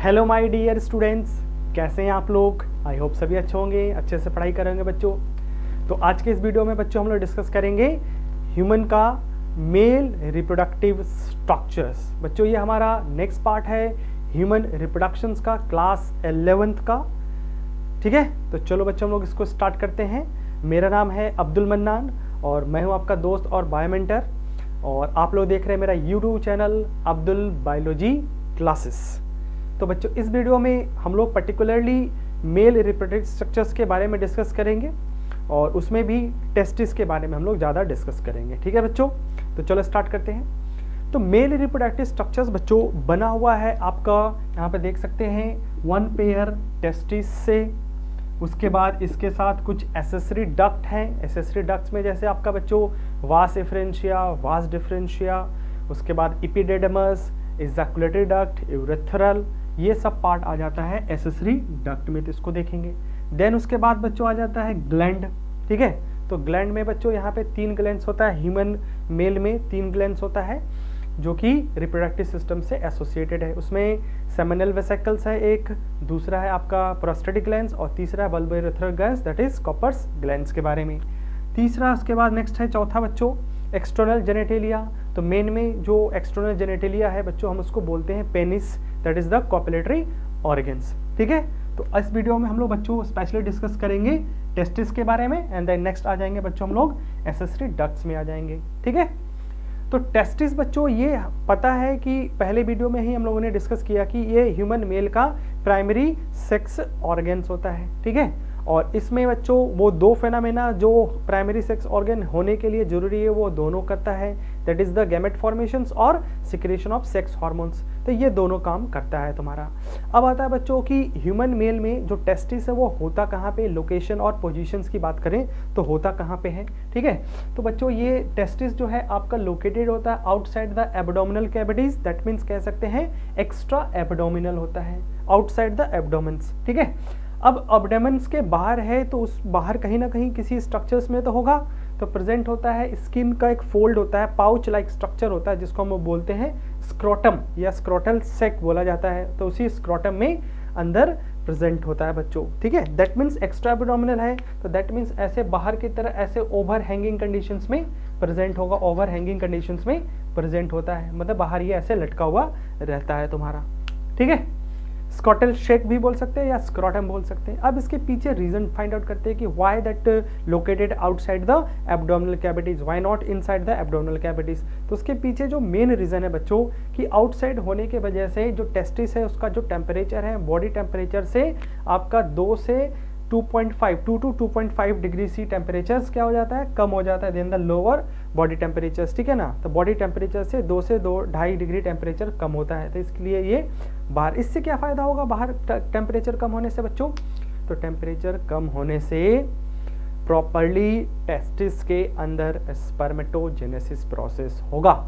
Hello my dear students, कैसे हैं आप लोग। आई होप सभी अच्छे होंगे, अच्छे से पढ़ाई करेंगे बच्चों। तो आज के इस वीडियो में बच्चों हम लोग डिस्कस करेंगे ह्यूमन का मेल रिप्रोडक्टिव स्ट्रक्चर्स। बच्चों ये हमारा नेक्स्ट पार्ट है ह्यूमन रिप्रोडक्शंस का, क्लास 11th का। ठीक है, तो चलो बच्चों हम लोग इसको स्टार्ट करते हैं। मेरा नाम है अब्दुल मन्नान और मैं हूं आपका दोस्त और बायोमेंटर, और आप लोग देख रहे हैं मेरा YouTube channel Abdul biology classes. तो बच्चों इस वीडियो में हम लोग पर्टिकुलरली मेल रिप्रोडक्टिव स्ट्रक्चर्स के बारे में डिस्कस करेंगे और उसमें भी टेस्टिस के बारे में हम लोग ज़्यादा डिस्कस करेंगे। ठीक है बच्चों, तो चलो स्टार्ट करते हैं। तो मेल रिप्रोडक्टिव स्ट्रक्चर्स बच्चों बना हुआ है आपका, यहाँ पे देख सकते हैं, 1 पेयर टेस्टिस से। उसके बाद इसके साथ कुछ एसेसरी डक्ट हैं। एसेसरी डक्ट्स में जैसे आपका बच्चों वास एफरेंशिया, वास डिफरेंशिया, उसके बाद इपिडेडमस, इजैकुलेटरी डक्ट, यूरेथ्रल, ये सब पार्ट आ जाता है एसेसरी डक्ट में, तो इसको देखेंगे। देन उसके बाद बच्चों आ जाता है ग्लैंड। ठीक है, तो ग्लैंड में बच्चों यहाँ पे 3 ग्लैंड्स होता है। ह्यूमन मेल में 3 ग्लैंड्स होता है जो कि रिप्रोडक्टिव सिस्टम से एसोसिएटेड है। उसमें सेमिनल वेसिकल्स है एक, दूसरा है आपका प्रोस्टेटिक ग्लैंड्स और तीसरा है bulbourethral glands, that is Cowper's glands के बारे में। तीसरा उसके बाद नेक्स्ट है चौथा बच्चों एक्सटर्नल जेनेटेलिया। तो मेन में जो एक्सटर्नल जेनेटेलिया है बच्चों हम उसको बोलते हैं penis, that is the copulatory organs. ठीक है, तो इस वीडियो में हम लोग बच्चों स्पेशली डिस्कस करेंगे टेस्टिस के बारे में, एंड देन नेक्स्ट आ जाएंगे बच्चों हम लोग एसेसरी डक्ट्स में आ जाएंगे। ठीक है, तो टेस्टिस बच्चों ये पता है कि पहले वीडियो में ही हम लोगों ने डिस्कस किया कि ये ह्यूमन मेल का प्राइमरी सेक्स ऑर्गन्स होता है। ठीक है, और इसमें बच्चों वो 2 फेनामेना जो प्राइमरी सेक्स ऑर्गन होने के लिए जरूरी है वो दोनों करता है, that is the gamete formations और सिक्रेशन ऑफ सेक्स हार्मोन्स। तो ये दोनों काम करता है तुम्हारा। अब आता है बच्चों कि ह्यूमन मेल में जो टेस्टिस है वो होता कहाँ पे, लोकेशन और पोजीशंस की बात करें तो होता कहाँ पे है। ठीक है, तो बच्चों ये टेस्टिस जो है आपका लोकेटेड होता है outside the abdominal cavities, that means कह सकते हैं एक्स्ट्रा एब्डोमिनल होता है, आउटसाइड द एब्डोमेंस। ठीक है, अब एब्डोमेंस के बाहर है तो उस बाहर कहीं ना कहीं किसी स्ट्रक्चर्स में तो होगा, तो प्रेजेंट होता है स्किन का एक फोल्ड होता है, पाउच लाइक स्ट्रक्चर होता है जिसको हम बोलते हैं स्क्रोटम या स्क्रोटल सेक बोला जाता है। तो उसी स्क्रोटम में अंदर प्रेजेंट होता है बच्चों। ठीक है, दैट मीन्स एक्स्ट्रा एब्डोमिनल है, तो दैट मीन्स ऐसे बाहर की तरह ऐसे ओवर हैंगिंग कंडीशंस में प्रेजेंट होगा, ओवर हैंगिंग कंडीशंस में प्रेजेंट होता है, मतलब बाहर ये ऐसे लटका हुआ रहता है तुम्हारा। ठीक है, स्क्रॉटल शेक भी बोल सकते हैं या स्क्रॉटम बोल सकते हैं। अब इसके पीछे रीजन फाइंड आउट करते हैं कि why that located outside the abdominal cavities, why not inside the abdominal cavities. तो उसके पीछे जो मेन रीजन है बच्चों कि आउटसाइड होने के वजह से जो टेस्टिस है उसका जो टेम्परेचर है बॉडी टेम्परेचर से आपका 2 से 2.5 डिग्री सी टेम्परेचर्स क्या हो जाता है, कम हो जाता है then the lower body temperatures. ठीक है ना, तो बॉडी टेम्परेचर से 2 से 2.5 डिग्री टेम्परेचर कम होता है, तो इसलिए ये बाहर। इससे क्या फ़ायदा होगा बाहर टेम्परेचर कम होने से बच्चों, तो टेम्परेचर कम होने से प्रॉपरली टेस्टिस के अंदर स्पर्मेटोजेनेसिस प्रोसेस होगा।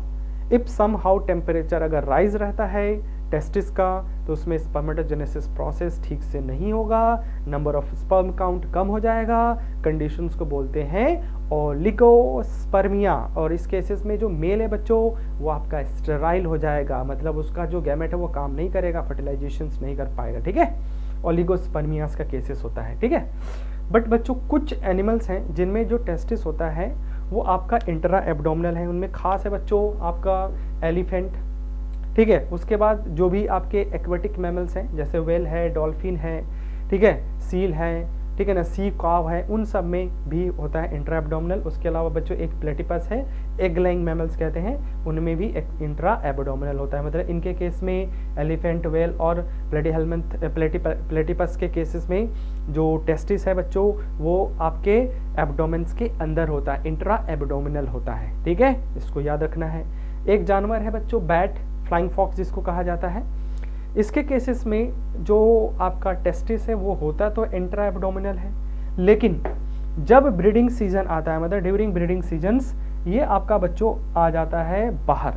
इफ सम हाउ टेम्परेचर अगर राइज रहता है टेस्टिस का तो उसमें स्पर्मेटोजेनेसिस प्रोसेस ठीक से नहीं होगा, नंबर ऑफ स्पर्म काउंट कम हो जाएगा, कंडीशंस को बोलते हैं ओलिगोस्पर्मिया। और इस केसेस में जो मेल है बच्चों वो आपका स्टेराइल हो जाएगा, मतलब उसका जो गैमेट है वो काम नहीं करेगा, फर्टिलाइजेशन नहीं कर पाएगा। ठीक है, ओलिगोस्पर्मियास का केसेस होता है। ठीक है, बट बच्चों कुछ एनिमल्स हैं जिनमें जो टेस्टिस होता है वो आपका इंट्रा एब्डोमिनल है, उनमें खास है बच्चों आपका एलिफेंट। ठीक है, उसके बाद जो भी आपके एक्वेटिक मैमल्स हैं जैसे व्हेल है, डॉल्फिन है, ठीक है, सील है, ठीक है ना, सी काव है, उन सब में भी होता है इंट्रा एब्डोमिनल। उसके अलावा बच्चों एक प्लेटिपस है, एग लाइंग मैमल्स कहते हैं, उनमें भी एक इंट्रा एब्डोमिनल होता है। मतलब इनके केस में एलिफेंट, व्हेल और प्लेटिपस के केसेस में जो टेस्टिस है बच्चों वो आपके एब्डोमेंस के अंदर होता है, इंट्रा एब्डोमिनल होता है। ठीक है, इसको याद रखना है। एक जानवर है बच्चों बैट, फ्लाइंग फॉक्स जिसको कहा जाता है, इसके केसेस में जो आपका टेस्टिस है वो होता तो इंट्रा एब्डोमिनल है, लेकिन जब ब्रीडिंग सीजन आता है, मतलब ड्यूरिंग ब्रीडिंग सीजन्स, ये आपका बच्चों आ जाता है बाहर।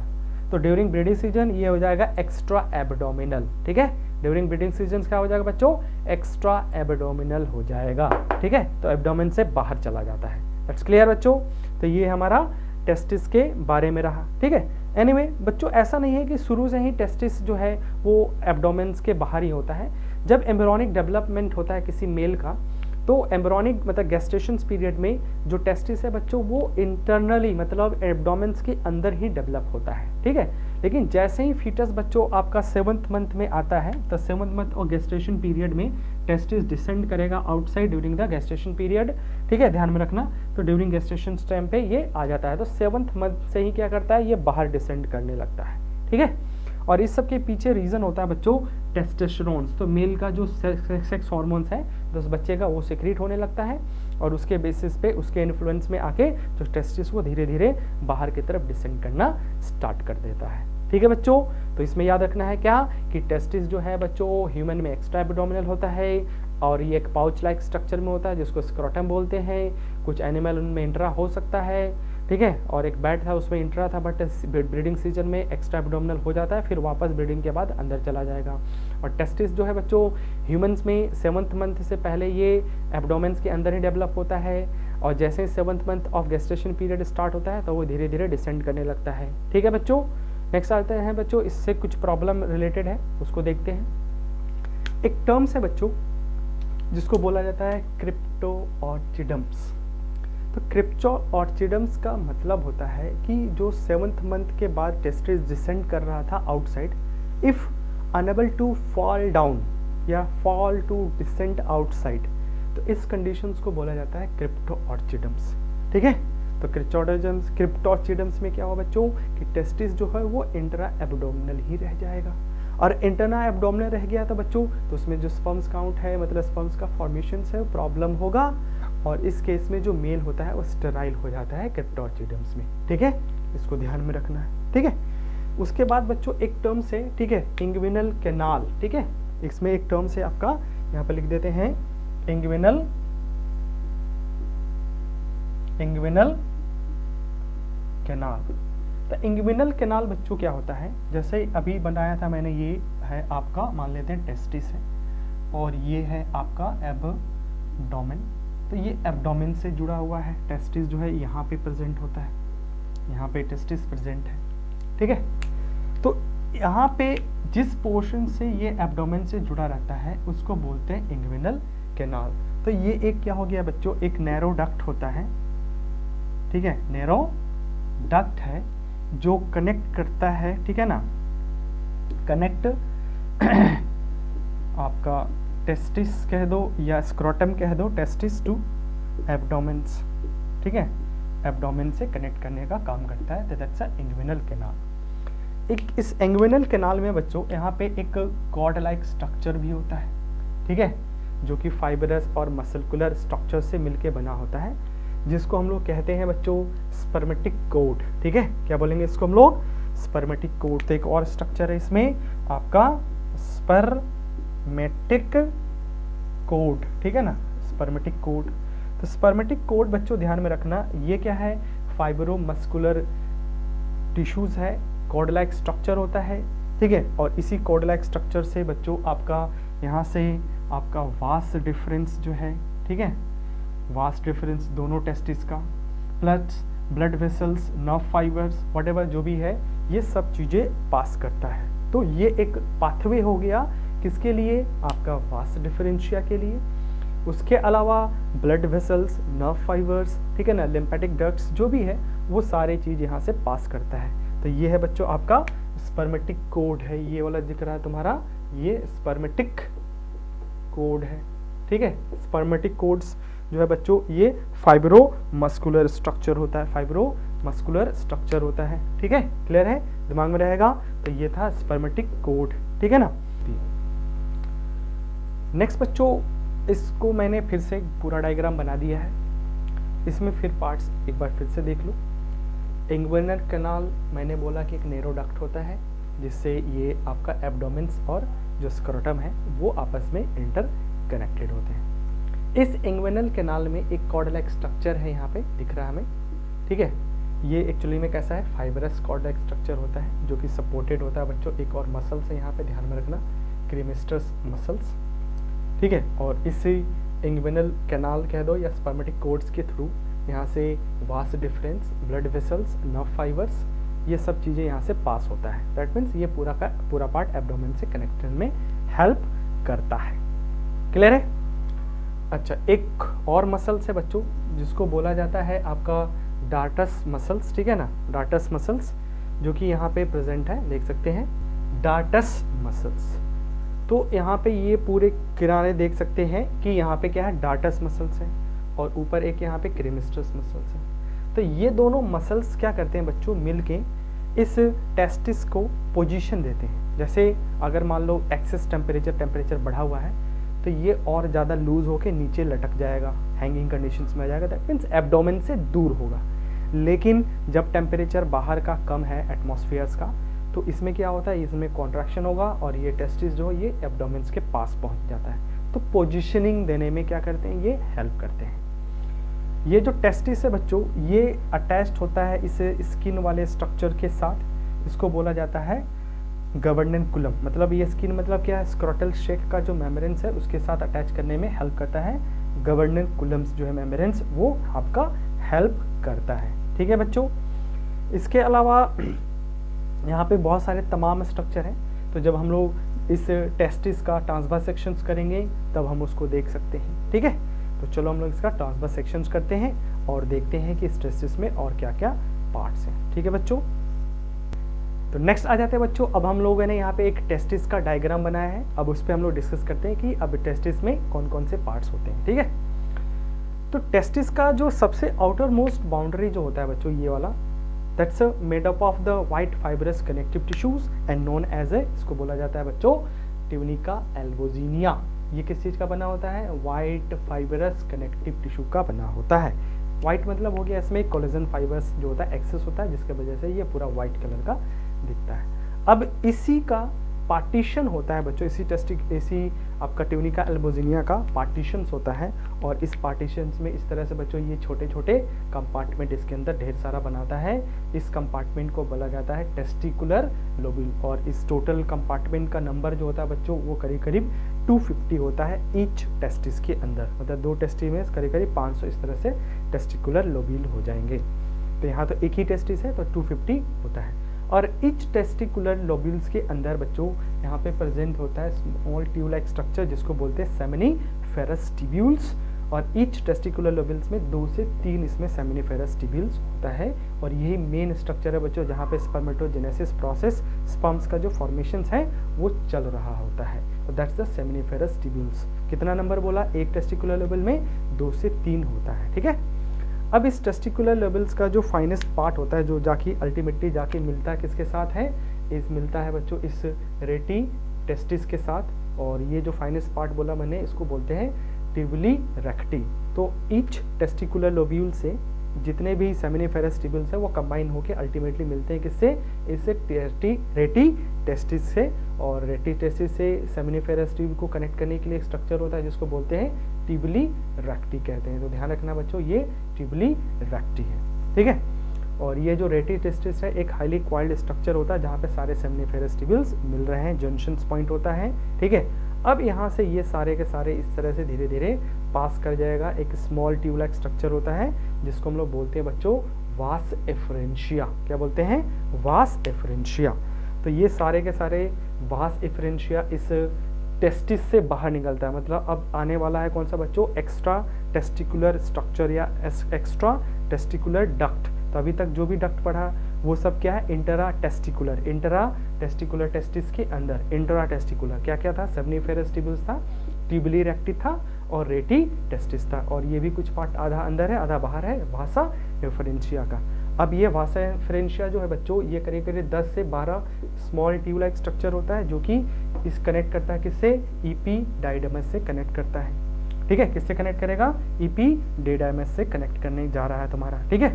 तो ड्यूरिंग ब्रीडिंग सीजन ये हो जाएगा एक्स्ट्रा एब्डोमिनल। ठीक है, ड्यूरिंग ब्रीडिंग सीजन क्या हो जाएगा बच्चों, एक्स्ट्रा एब्डोमिनल हो जाएगा। ठीक है, तो एब्डोमेन से बाहर चला जाता है। दैट्स क्लियर बच्चों। तो ये हमारा टेस्टिस के बारे में रहा, ठीक है। एनीवे बच्चों, ऐसा नहीं है कि शुरू से ही टेस्टिस जो है वो एब्डोमेन्स के बाहर ही होता है। जब एम्ब्रियोनिक डेवलपमेंट होता है किसी मेल का, तो एम्ब्रियोनिक मतलब गेस्टेशन पीरियड में जो टेस्टिस है बच्चों वो इंटरनली मतलब एब्डोमेन्स के अंदर ही डेवलप होता है, ठीक है। लेकिन जैसे ही फीटस बच्चों आपका 7th मंथ में आता है, तो 7th मंथ और गेस्टेशन पीरियड में टेस्टिस डिसेंड करेगा outside during the gestation period, ठीक है, ध्यान में रखना। तो ड्यूरिंग गेस्टेशन टाइम पे ये आ जाता है, तो 7th मंथ से ही क्या करता है, ये बाहर डिसेंड करने लगता है, ठीक है। और इस सब के पीछे रीज़न होता है बच्चों टेस्टोस्टेरोन्स। तो मेल का जो सेक्स हार्मोन्स है तो उस बच्चे का वो सिक्रीट होने लगता है, और उसके बेसिस पे उसके इन्फ्लुएंस में आके जो टेस्टिस वो धीरे धीरे बाहर की तरफ डिसेंड करना स्टार्ट कर देता है, ठीक है बच्चों। तो इसमें याद रखना है क्या कि टेस्टिस जो है बच्चों ह्यूमन में एक्स्ट्रा एब्डोमिनल होता है, और ये एक पाउच लाइक स्ट्रक्चर में होता है जिसको स्क्रोटम बोलते हैं। कुछ एनिमल उनमें इंट्रा हो सकता है, ठीक है, और एक बैट था उसमें इंट्रा था, बट ब्रीडिंग सीजन में एक्स्ट्रा एब्डोमिनल हो जाता है, फिर वापस ब्रीडिंग के बाद अंदर चला जाएगा। और टेस्टिस जो है बच्चों ह्यूमंस में 7th मंथ से पहले ये एब्डोमेन्स के अंदर ही डेवलप होता है, और जैसे ही 7th month of gestation period start होता है तो वो धीरे धीरे डिसेंड करने लगता है, ठीक है बच्चों। नेक्स्ट आते हैं बच्चों, इससे कुछ प्रॉब्लम रिलेटेड है उसको देखते हैं। एक टर्म्स है बच्चों जिसको बोला जाता है क्रिप्टोऑर्चिडम्स। तो क्रिप्टोऑर्चिडम्स का मतलब होता है कि जो 7th मंथ के बाद टेस्टिस डिसेंड कर रहा था outside, if unable to fall down या फॉल टू डिसेंड आउटसाइड, तो इस कंडीशंस को बोला जाता है क्रिप्टोऑर्चिडम्स, ठीक है। तो क्रिप्टोऑर्चिडम्स में क्या हुआ बच्चों कि टेस्टिस जो है वो इंट्रा एब्डोमिनल ही रह जाएगा, और इंटरना एब्डोमिनल रह गया था बच्चों तो उसमें जो स्पर्म्स काउंट है मतलब स्पर्म्स का फॉर्मेशन है वो प्रॉब्लम होगा, और इस केस में जो मेल होता है वो स्टेराइल हो जाता है क्रिप्टोऑर्चिडम्स में, ठीक है, इसको ध्यान में रखना है, ठीक है। उसके बाद बच्चों एक टर्म से, ठीक है, इंग्विनल कैनाल, ठीक है, इसमें एक टर्म से आपका यहाँ पर लिख देते हैं इंग्विनल कैनाल। तो इंग्विनल कैनाल बच्चों क्या होता है, जैसे अभी बनाया था मैंने, ये है आपका मान लेते हैं टेस्टिस है, और ये है आपका एब्डोमेन। तो ये एब्डोमेन से जुड़ा हुआ है, टेस्टिस जो है यहाँ पे प्रेजेंट होता है, यहाँ पे टेस्टिस प्रेजेंट है, ठीक है। तो यहाँ पे जिस पोर्शन से ये एब्डोमेन से जुड़ा रहता है उसको बोलते हैं इंग्विनल कैनाल। तो ये एक क्या हो गया बच्चों, एक नैरो डक्ट होता है, ठीक है, नैरो डक्ट है जो कनेक्ट करता है, ठीक है ना, कनेक्ट आपका टेस्टिस कह दो या स्क्रोटम कह दो, टेस्टिस टू एब्डोमेन्स, ठीक है, एब्डोमेन से कनेक्ट करने का काम करता है, दैट्स अ इंग्विनल कैनाल। एक इस इंग्विनल कैनाल में बच्चों यहाँ पे एक कॉर्ड लाइक स्ट्रक्चर भी होता है, ठीक है, जो कि फाइबरस और मसलकुलर स्ट्रक्चर से मिलके बना होता है, जिसको हम लोग कहते हैं बच्चों स्पर्मेटिक कोड, ठीक है, क्या बोलेंगे इसको हम लोग, स्पर्मेटिक कोड। तो एक और स्ट्रक्चर है इसमें आपका स्पर्मेटिक कोड, ठीक है ना, स्पर्मेटिक कोड। तो स्पर्मेटिक कोड बच्चों ध्यान में रखना, ये क्या है, फाइब्रो मस्कुलर टिश्यूज है, कॉर्ड लाइक स्ट्रक्चर होता है, ठीक है, और इसी कॉर्ड लाइक स्ट्रक्चर से बच्चों आपका यहाँ से आपका वास्ट डिफरेंस जो है, ठीक है, वास्ट डिफरेंस दोनों टेस्टिस का, plus blood vessels, nerve fibres, whatever जो भी है, ये सब चीज़ें पास करता है। तो ये एक पाथवे हो गया किसके लिए, आपका वास्ट डिफरेंशिया के लिए। उसके अलावा ब्लड वेसल्स, नर्व फाइबर्स, ठीक है ना, लिम्फेटिक डक्ट्स जो भी है वो सारे चीज़ यहाँ से पास करता है। तो ये है बच्चों आपका स्पर्मेटिक कोड है, ये वाला दिख रहा है तुम्हारा, ये स्पर्मेटिक कोड है, ठीक है। स्पर्मेटिक कोड्स जो है बच्चों ये फाइब्रो मस्कुलर स्ट्रक्चर होता है, फाइब्रो मस्कुलर स्ट्रक्चर होता है, ठीक है, क्लियर है, दिमाग में रहेगा। तो ये था स्पर्मेटिक कोड, ठीक है ना। नेक्स्ट बच्चों, इसको मैंने फिर से पूरा डायग्राम बना दिया है, इसमें फिर पार्ट्स एक बार फिर से देख लो। इंग्विनल कैनाल मैंने बोला कि एक नैरो डक्ट होता है जिससे ये आपका एब्डोमेन्स और जो स्क्रोटम है वो आपस में इंटर कनेक्टेड होते हैं। इस इंग्विनल कैनाल में एक कॉर्ड लाइक स्ट्रक्चर है, यहाँ पे दिख रहा है हमें, ठीक है। ये एक्चुअली में कैसा है, फाइबरस कॉर्ड लाइक स्ट्रक्चर होता है जो कि सपोर्टेड होता है बच्चों एक और मसल्स है, यहाँ पे ध्यान में रखना, क्रीमिस्टस मसल्स, ठीक है। और इसी इंग्विनल कैनाल कह दो या स्पर्मेटिक कोड्स के थ्रू यहाँ से vas deferens, blood vessels, nerve fibres, ये सब चीज़ें यहाँ से पास होता है। दैट मीन्स ये पूरा का पूरा पार्ट एब्डोमेन से कनेक्शन में हेल्प करता है। क्लियर है? अच्छा, एक और मसल्स है बच्चों जिसको बोला जाता है आपका डार्टस मसल्स, ठीक है ना, डार्टस मसल्स, जो कि यहाँ पे प्रेजेंट है, देख सकते हैं डार्टस मसल्स। तो यहाँ पे ये पूरे किनारे देख सकते हैं कि यहाँ पे क्या है, डार्टस मसल्स है और ऊपर एक यहाँ पे क्रेमिस्टस मसल्स है। तो ये दोनों मसल्स क्या करते हैं बच्चों, मिलके इस टेस्टिस को पोजीशन देते हैं। जैसे अगर मान लो एक्सेस टेम्परेचर बढ़ा हुआ है तो ये और ज़्यादा लूज होके नीचे लटक जाएगा, हैंगिंग कंडीशंस में आ जाएगा, दैट मीन्स एब्डोमेन से दूर होगा। लेकिन जब टेम्परेचर बाहर का कम है एटमॉस्फेयर्स का, तो इसमें क्या होता है, इसमें कॉन्ट्रैक्शन होगा और ये टेस्टिस जो है ये एब्डोमेन्स के पास पहुंच जाता है। तो पोजीशनिंग देने में क्या करते हैं, ये हेल्प करते हैं। ये जो टेस्टिस है बच्चों, ये अटैच्ड होता है इस स्किन वाले स्ट्रक्चर के साथ, इसको बोला जाता है गवर्नेंकुलम। मतलब ये स्किन मतलब क्या है, स्क्रोटल शेक का जो मेम्ब्रेन्स है उसके साथ अटैच करने में हेल्प करता है। गवर्नेंकुलम्स जो है मेम्ब्रेन्स, वो आपका हेल्प करता है। ठीक है बच्चों, इसके अलावा यहाँ पे बहुत सारे तमाम स्ट्रक्चर हैं। तो जब हम लोग इस टेस्टिस का ट्रांसवर्स सेक्शंस करेंगे तब हम उसको देख सकते हैं। ठीक है, तो चलो हम लोग इसका ट्रांसवर्स सेक्शंस करते हैं और देखते हैं कि इस टेस्टिस में और क्या क्या पार्ट्स हैं। ठीक है बच्चों, तो नेक्स्ट आ जाते हैं बच्चों। अब हम लोगों ने यहाँ पे एक टेस्टिस का डायग्राम बनाया है, अब उस पर हम लोग डिस्कस करते हैं कि अब टेस्टिस में कौन कौन से पार्ट्स होते हैं। ठीक है, तो टेस्टिस का जो सबसे आउटर मोस्ट बाउंड्री जो होता है बच्चों, ये वाला, that's made up of the white fibrous connective tissues and known as a, इसको बोला जाता है बच्चों ट्यूनिका एल्बोजिनिया। ये किस चीज़ का बना होता है, वाइट फाइबरस कनेक्टिव टिश्यू का बना होता है। वाइट मतलब हो गया इसमें कोलेजन फाइबर्स जो होता है एक्सेस होता है, जिसके वजह से ये पूरा वाइट कलर का दिखता है। अब इसी का पार्टीशन होता है बच्चों, इसी आपका ट्यूनिका एल्बोजिनिया का पार्टीशंस होता है, और इस पार्टीशंस में इस तरह से बच्चों ये छोटे छोटे कंपार्टमेंट इसके अंदर ढेर सारा बनाता है। इस कंपार्टमेंट को बोला जाता है टेस्टिकुलर लोब्यूल, और इस टोटल कंपार्टमेंट का नंबर जो होता है बच्चों वो करीब करीब 250 होता है ईच टेस्टिस के अंदर, मतलब 2 टेस्टिस में करीब करीब 500 इस तरह से टेस्टिकुलर लोब्यूल हो जाएंगे। तो यहाँ तो एक ही टेस्टिस है तो 250 होता है। और इच टेस्टिकुलर लोब्यूल्स के अंदर बच्चों यहाँ पे प्रेजेंट होता है स्मॉल ट्यूब लाइक स्ट्रक्चर जिसको बोलते हैं सेमिनिफेरस ट्यूब्यूल्स, और इच टेस्टिकुलर लोब्यूल्स में 2 से 3 इसमें सेमिनिफेरस ट्यूब्यूल्स होता है। और यही मेन स्ट्रक्चर है बच्चों जहाँ पे स्पर्मेटोजेनेसिस प्रोसेस, स्पर्म्स का जो फॉर्मेशंस है वो चल रहा होता है। तो दैट्स द सेमिनिफेरस ट्यूब्यूल्स। कितना नंबर बोला, एक टेस्टिकुलर लोब्यूल में 2 से 3 होता है। ठीक है, अब इस टेस्टिकुलर लोब्यूल्स का जो फाइनेस्ट पार्ट होता है, जो जाके अल्टीमेटली जाके मिलता है किसके साथ है, इस मिलता है बच्चों इस रेटी टेस्टिस के साथ, और ये जो फाइनेस्ट पार्ट बोला मैंने इसको बोलते हैं ट्यूबुली रेक्टी। तो ईच टेस्टिकुलर लोब्यूल से जितने भी सेमिनिफेरस ट्यूब्यूल्स है वो कंबाइन होकर अल्टीमेटली मिलते हैं किससे, इससे रेटी टेस्टिस से, और रेटी टेस्टिस से सेमिनिफेरस ट्यूब को कनेक्ट करने के लिए एक स्ट्रक्चर होता है जिसको बोलते हैं ट्यूबुली रेक्टी कहते हैं। तो ध्यान रखना बच्चों ये ट्यूबुली रेक्टी है। ठीक है, और ये जो रेटी टेस्टिस है एक हाईली क्वाइल्ड स्ट्रक्चर होता है जहाँ पे सारे सेमिनिफेरस ट्यूब्यूल्स मिल रहे हैं, जंक्शंस पॉइंट होता है। ठीक है, अब यहाँ से ये सारे के सारे इस तरह से धीरे धीरे पास कर जाएगा, एक स्मॉल ट्यूब लाइक स्ट्रक्चर होता है जिसको हम लोग बोलते हैं बच्चों वास एफरेंशिया। क्या बोलते हैं, वास एफरेंशिया। तो ये सारे के सारे वास एफरेंशिया इस टेस्टिस से बाहर निकलता है, मतलब अब आने वाला है कौन सा बच्चों, एक्स्ट्रा टेस्टिकुलर स्ट्रक्चर या एक्स्ट्रा टेस्टिकुलर डक्ट। तो अभी तक जो भी डक्ट पढ़ा वो सब क्या है, इंटरा टेस्टिकुलर टेस्टिस के अंदर इंटरा टेस्टिकुलर क्या क्या था, सेमिनिफेरस ट्यूब्यूल्स था, ट्यूबुली रेक्टी था और रेटी टेस्टिस था, और ये भी कुछ पार्ट आधा अंदर है आधा बाहर है वासा एफरेंशिया का। अब ये वासा एफरेंशिया जो है बच्चों ये करीब करीब 10 से 12 स्मॉल ट्यूब लाइक स्ट्रक्चर होता है जो कि इस कनेक्ट करता है किससे, इपीडाइडमस से कनेक्ट करता है। ठीक है, किससे कनेक्ट करेगा, इपीडाइडमस से कनेक्ट करने जा रहा है तुम्हारा। ठीक है,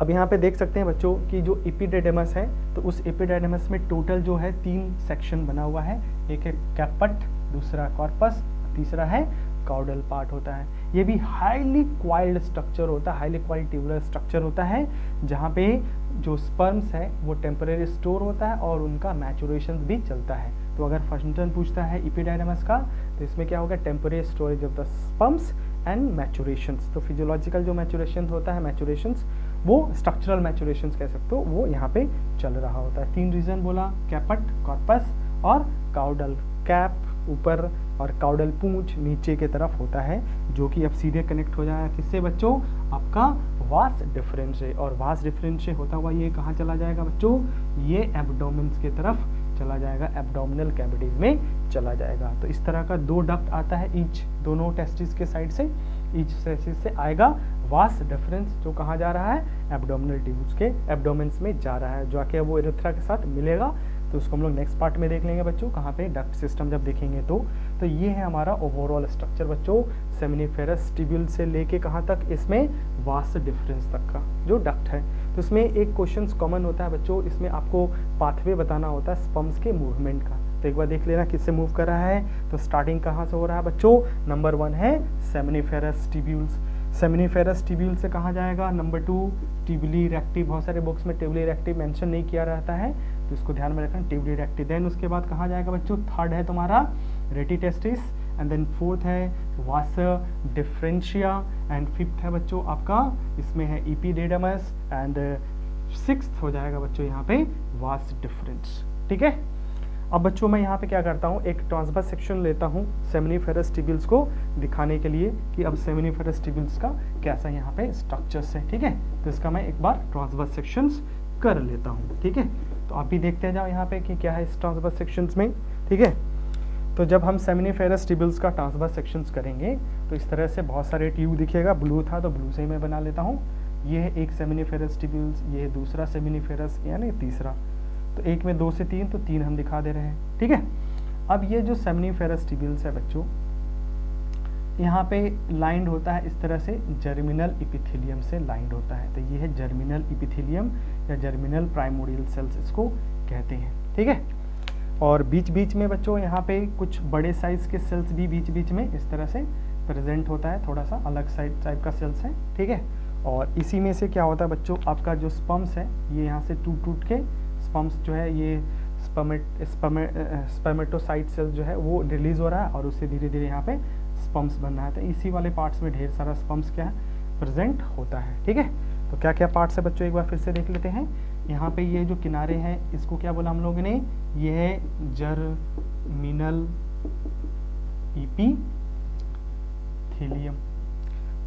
अब यहाँ पे देख सकते हैं बच्चों कि जो एपिडाइडमस है तो उस एपिडाइडमस में टोटल जो है 3 सेक्शन बना हुआ है, एक है कैपट, दूसरा कॉर्पस, तीसरा है कॉर्डल पार्ट होता है। ये भी हाईली क्वाइल्ड स्ट्रक्चर होता है, हाईली क्वाइल्ड ट्यूबुलर स्ट्रक्चर होता है जहाँ पे जो स्पर्म्स है वो टेम्परेरी स्टोर होता है और उनका मैचुरेशन भी चलता है। तो अगर फंक्शन पूछता है एपिडाइडमस का तो इसमें क्या होगा, temporary storage of the sperms and maturations. तो फिजियोलॉजिकल जो मैचुरेशन होता है, मैचुरेशंस, वो स्ट्रक्चरल मैचुरेशंस कह सकते हो, वो यहाँ पे चल रहा होता है। 3 रीजन बोला, कैपट, कॉर्पस और काउडल। कैप ऊपर और काउडल पूंछ नीचे की तरफ होता है, जो कि अब सीधे कनेक्ट हो जाएगा किससे बच्चों, आपका वास डिफरेंस से। और वास डिफरेंस से होता हुआ ये कहाँ चला जाएगा बच्चों, ये एब्डोमेन्स की तरफ चला जाएगा, एब्डोमिनल कैविटीज में चला जाएगा। तो इस तरह का 2 डक्ट आता है ईच, दोनों टेस्टिस के साइड से, ईच टेस्टिस से आएगा वास डिफरेंस, जो कहाँ जा रहा है, एब्डोमिनल ट्यूब्स के एब्डोमेन्स में जा रहा है, जो आके वो यूरेथ्रा के साथ मिलेगा। तो उसको हम लोग नेक्स्ट पार्ट में देख लेंगे बच्चों, कहाँ पे डक्ट सिस्टम जब देखेंगे तो ये है हमारा ओवरऑल स्ट्रक्चर बच्चों, सेमिनिफेरस ट्यूब्यूल से लेके कहाँ तक, इसमें वास डिफरेंस तक का जो डक्ट है। तो इसमें एक क्वेश्चन कॉमन होता है बच्चों, इसमें आपको पाथवे बताना होता है स्पर्म्स के मूवमेंट का। तो एक बार देख लेना किससे मूव कर रहा है। तो स्टार्टिंग कहाँ से हो रहा है बच्चों, नंबर 1 है सेमिनिफेरस ट्यूब्यूल्स। सेमिनिफेरस ट्यूब्यूल से कहाँ जाएगा, नंबर 2 ट्यूबुली रेक्टी। बहुत सारे बुक्स में ट्यूबुली रेक्टी मेंशन नहीं किया रहता है, तो इसको ध्यान में रखना, ट्यूबुली रेक्टी। देन उसके बाद कहाँ जाएगा बच्चों, 3rd है तुम्हारा रेटी टेस्टिस, एंड देन 4th है वास डिफरेंशिया, एंड 5th है बच्चों आपका इसमें है इपीडेडमस, एंड 6th हो जाएगा बच्चों यहाँ पे वास डिफरेंस। ठीक है, अब बच्चों मैं यहाँ पे क्या करता हूँ, एक ट्रांसवर्स सेक्शन लेता हूँ सेमिनिफेरस ट्यूब्यूल्स को दिखाने के लिए कि अब सेमिनिफेरस ट्यूब्यूल्स का कैसा यहाँ पे स्ट्रक्चर्स है। ठीक है, तो इसका मैं एक बार ट्रांसवर्स सेक्शंस कर लेता हूँ। ठीक है, तो आप भी देखते जाओ यहाँ पे कि क्या है इस ट्रांसवर्स सेक्शंस में। ठीक है, तो जब हम सेमिनिफेरस ट्यूब्यूल्स का ट्रांसवर्स सेक्शंस करेंगे तो इस तरह से बहुत सारे ट्यूब दिखेगा। ब्लू था तो ब्लू से ही मैं बना लेता हूँ। ये है एक सेमिनिफेरस ट्यूब्यूल्स, ये है दूसरा सेमिनिफेरस यानी तीसरा, तो एक में 2 से 3, तो 3 हम दिखा दे रहे हैं। ठीक है, अब ये जो सेमिनिफेरस ट्यूब्यूल्स है बच्चों, यहाँ पे लाइंड होता है इस तरह से, जर्मिनल इपिथेलियम से लाइंड होता है। तो ये है जर्मिनल इपिथेलियम या जर्मिनल प्राइमोडियल सेल्स इसको कहते हैं। ठीक है, और बीच बीच में बच्चों यहाँ पे कुछ बड़े साइज के सेल्स भी बीच बीच में इस तरह से प्रेजेंट होता है, थोड़ा सा अलग साइड टाइप का सेल्स है। ठीक है, और इसी में से क्या होता है बच्चों, आपका जो स्पर्म्स है ये यहाँ से टूट के स्पर्म्स जो है ये स्पर्मेटोसाइट सेल्स जो है वो रिलीज हो रहा है, और उससे धीरे धीरे यहाँ पे स्पर्म्स बन रहा है। तो इसी वाले पार्ट्स में ढेर सारा स्पर्म्स क्या है प्रेजेंट होता है। ठीक है, तो क्या क्या पार्ट्स है बच्चों एक बार फिर से देख लेते हैं। यहाँ पे ये जो किनारे हैं इसको क्या बोला हम लोगों ने, ये है जर्मिनल इपिथेलियम।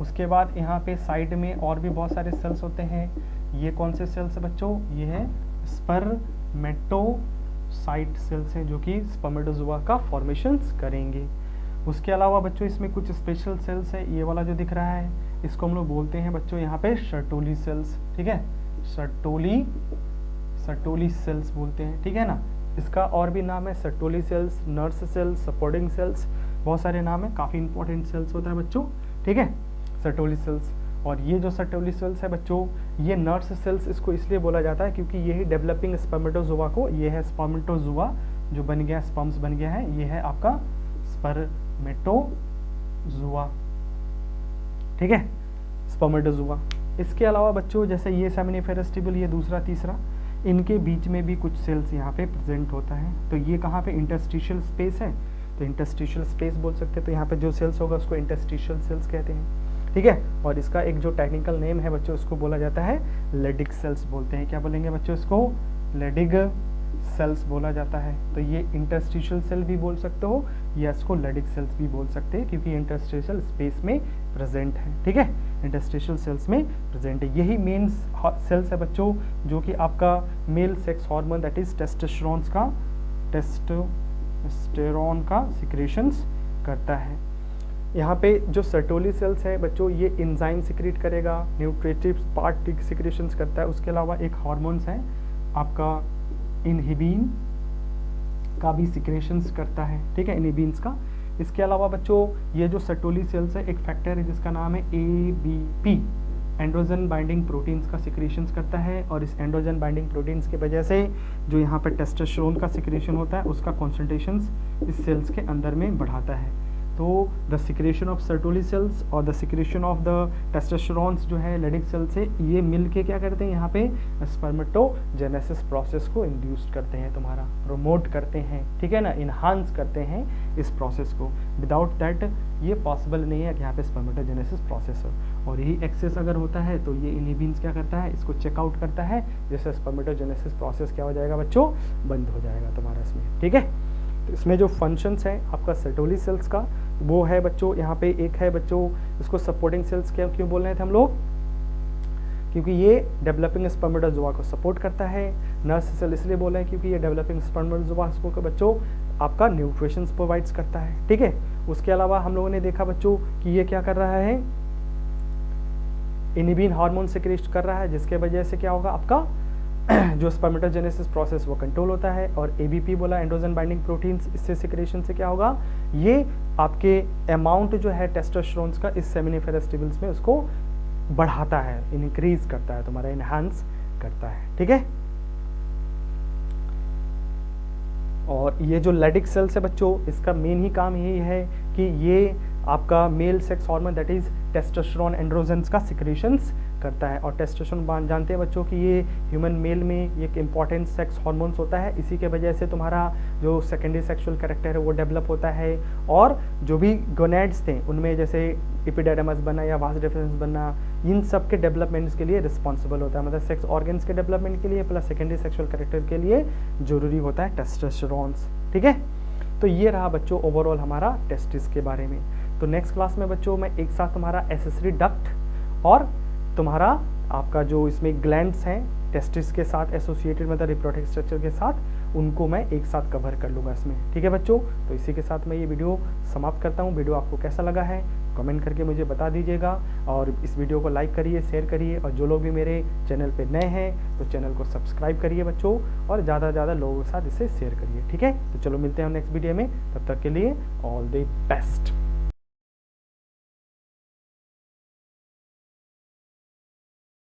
उसके बाद यहाँ पे साइड में और भी बहुत सारे सेल्स होते हैं। ये कौन से सेल्स है बच्चों, ये है स्पर्मेटोसाइट सेल्स हैं, जो कि स्पर्मेटोजुआ का फॉर्मेशंस करेंगे। उसके अलावा बच्चों इसमें कुछ स्पेशल सेल्स है, ये वाला जो दिख रहा है इसको हम लोग बोलते हैं बच्चों यहाँ पे सर्टोली सेल्स। ठीक है, सर्टोली सेल्स बोलते हैं। ठीक है ना, इसका और भी नाम है Sertoli cells, nurse cells, supporting cells, बहुत सारे नाम है, काफ़ी इंपॉर्टेंट सेल्स होता है बच्चों। ठीक है, सर्टोली सेल्स। और ये जो सर्टोली सेल्स है बच्चों, ये नर्स सेल्स इसको इसलिए बोला जाता है क्योंकि यही डेवलपिंग स्पर्मेटोजुआ को, ये है स्पर्मेटोजुआ जो बन गया, स्पर्म्स बन गया है, ये है आपका स्पर्मेटोजुआ। ठीक है, स्पर्मेटोजुआ। इसके अलावा बच्चों जैसे ये सेमिनिफेरस ट्यूब्यूल, ये दूसरा तीसरा, इनके बीच में भी कुछ सेल्स यहाँ पे प्रेजेंट होता है। तो ये कहाँ पे इंटरस्टिशियल स्पेस है, तो इंटरस्टिशियल स्पेस बोल सकते हैं। तो यहाँ पे जो सेल्स होगा उसको इंटरस्टिशियल सेल्स कहते हैं। ठीक है, और इसका एक जो टेक्निकल नेम है बच्चों उसको बोला जाता है लेडिग सेल्स बोलते हैं। क्या बोलेंगे बच्चों इसको, लेडिग सेल्स बोला जाता है। तो ये इंटरस्टिशियल सेल भी बोल सकते हो या इसको लेडिग सेल्स भी बोल सकते हैं क्योंकि इंटरस्टिशियल स्पेस में प्रेजेंट है। ठीक है, इंटरस्टिशियल सेल्स में प्रेजेंट है। यही मेन सेल्स है बच्चों जो कि आपका male sex hormone that is testosterone का सिक्रेशंस करता है। यहाँ पे जो सर्टोली सेल्स है बच्चों, ये एंजाइम सिक्रेट करेगा, न्यूट्रिटिव पार्ट सिक्रेशंस करता है। उसके अलावा एक हार्मोन्स है आपका इनहिबिन का भी सिक्रेशंस करता है। ठीक है, इनहिबिन्स का। इसके अलावा बच्चों ये जो सर्टोली सेल्स है, एक फैक्टर है जिसका नाम है ABP, एंड्रोजन बाइंडिंग प्रोटीन्स का सिक्रेशंस करता है। और इस एंड्रोजन बाइंडिंग प्रोटीन्स की वजह से जो यहाँ पर टेस्टोस्टेरोन का सिक्रेशन होता है उसका कॉन्सेंट्रेशंस इस सेल्स के अंदर में बढ़ाता है। तो the secretion of Sertoli cells और द सिक्रेशन ऑफ द टेस्टोस्टेरोन्स जो है लेडिक सेल से, ये मिलके क्या करते हैं यहाँ पे स्पर्मेटोजेनेसिस प्रोसेस को इंड्यूस करते हैं, तुम्हारा प्रोमोट करते हैं, ठीक है ना, इन्हांस करते हैं इस प्रोसेस को। विदाउट दैट ये पॉसिबल नहीं है कि यहाँ पे स्पर्मेटोजेनेसिस प्रोसेस हो। और यही एक्सेस अगर होता है तो ये इनहिबिन्स क्या करता है, इसको चेकआउट करता है, जैसे स्पर्मेटोजेनेसिस प्रोसेस क्या हो जाएगा बच्चों, बंद हो जाएगा तुम्हारा इसमें, ठीक है। तो इसमें जो फंक्शंस हैं आपका सर्टोली सेल्स का, वो है बच्चों यहाँ पे एक है बच्चों, इसको सपोर्टिंग सेल्स क्यों बोल रहे थे हम लोग, क्योंकि ये डेवलपिंग स्पर्मेटोजोआ को सपोर्ट करता है। नर्स सेल इसलिए बोल रहे हैं क्योंकि ये डेवलपिंग स्पर्मेटोजोआ को बच्चों आपका न्यूट्रिशंस प्रोवाइड्स करता है, ठीक है। उसके अलावा हम लोगों ने देखा बच्चों कि ये क्या कर रहा है, इनिबिन हार्मोन सिक्रेट कर रहा है, जिसके वजह से क्या होगा आपका जो स्पर्मेटोजेनेसिस प्रोसेस वो कंट्रोल होता है। और एबीपी बोला, एंड्रोजन बाइंडिंग प्रोटीन्स, इससे सिक्रेशन से क्या होगा, ये आपके अमाउंट जो है टेस्टोस्टेरोन्स का इस सेमिनिफेरस ट्यूबल्स में उसको बढ़ाता है, इंक्रीज करता है, तुम्हारा इनहांस करता है, ठीक है। और ये जो लेडिक सेल्स है बच्चों, इसका मेन ही काम यही है कि ये आपका male sex hormone that is testosterone androgens का सिक्रेशंस करता है। और टेस्टोस्टेरोन जानते हैं बच्चों कि ये ह्यूमन मेल में एक इम्पॉर्टेंट सेक्स हार्मोन्स होता है, इसी के वजह से तुम्हारा जो सेकेंडरी सेक्सुअल कैरेक्टर है वो डेवलप होता है। और जो भी गोनेड्स थे उनमें जैसे एपिडेडमस बनना या वास डिफरेंस बनना, इन सब के डेवलपमेंट्स के लिए रिस्पॉन्सिबल होता है, मतलब सेक्स ऑर्गन्स के डेवलपमेंट के लिए प्लस सेकेंडरी सेक्सुअल कैरेक्टर के लिए जरूरी होता है टेस्टोस्टेरोन्स, ठीक है। तो ये रहा बच्चों ओवरऑल हमारा टेस्टिस के बारे में। तो नेक्स्ट क्लास में बच्चों मैं एक साथ तुम्हारा एक्सेसरी डक्ट और तुम्हारा आपका जो इसमें ग्लैंड्स हैं टेस्टिस के साथ एसोसिएटेड मतलब रिप्रोडक्टिव स्ट्रक्चर के साथ, उनको मैं एक साथ कवर कर लूँगा इसमें, ठीक है बच्चों। तो इसी के साथ मैं ये वीडियो समाप्त करता हूँ। वीडियो आपको कैसा लगा है कमेंट करके मुझे बता दीजिएगा, और इस वीडियो को लाइक करिए, शेयर करिए, और जो लोग भी मेरे चैनल पे नए हैं तो चैनल को सब्सक्राइब करिए बच्चों, और ज़्यादा से ज़्यादा लोगों के साथ इसे शेयर करिए, ठीक है। तो चलो मिलते हैं नेक्स्ट वीडियो में, तब तक के लिए ऑल द बेस्ट।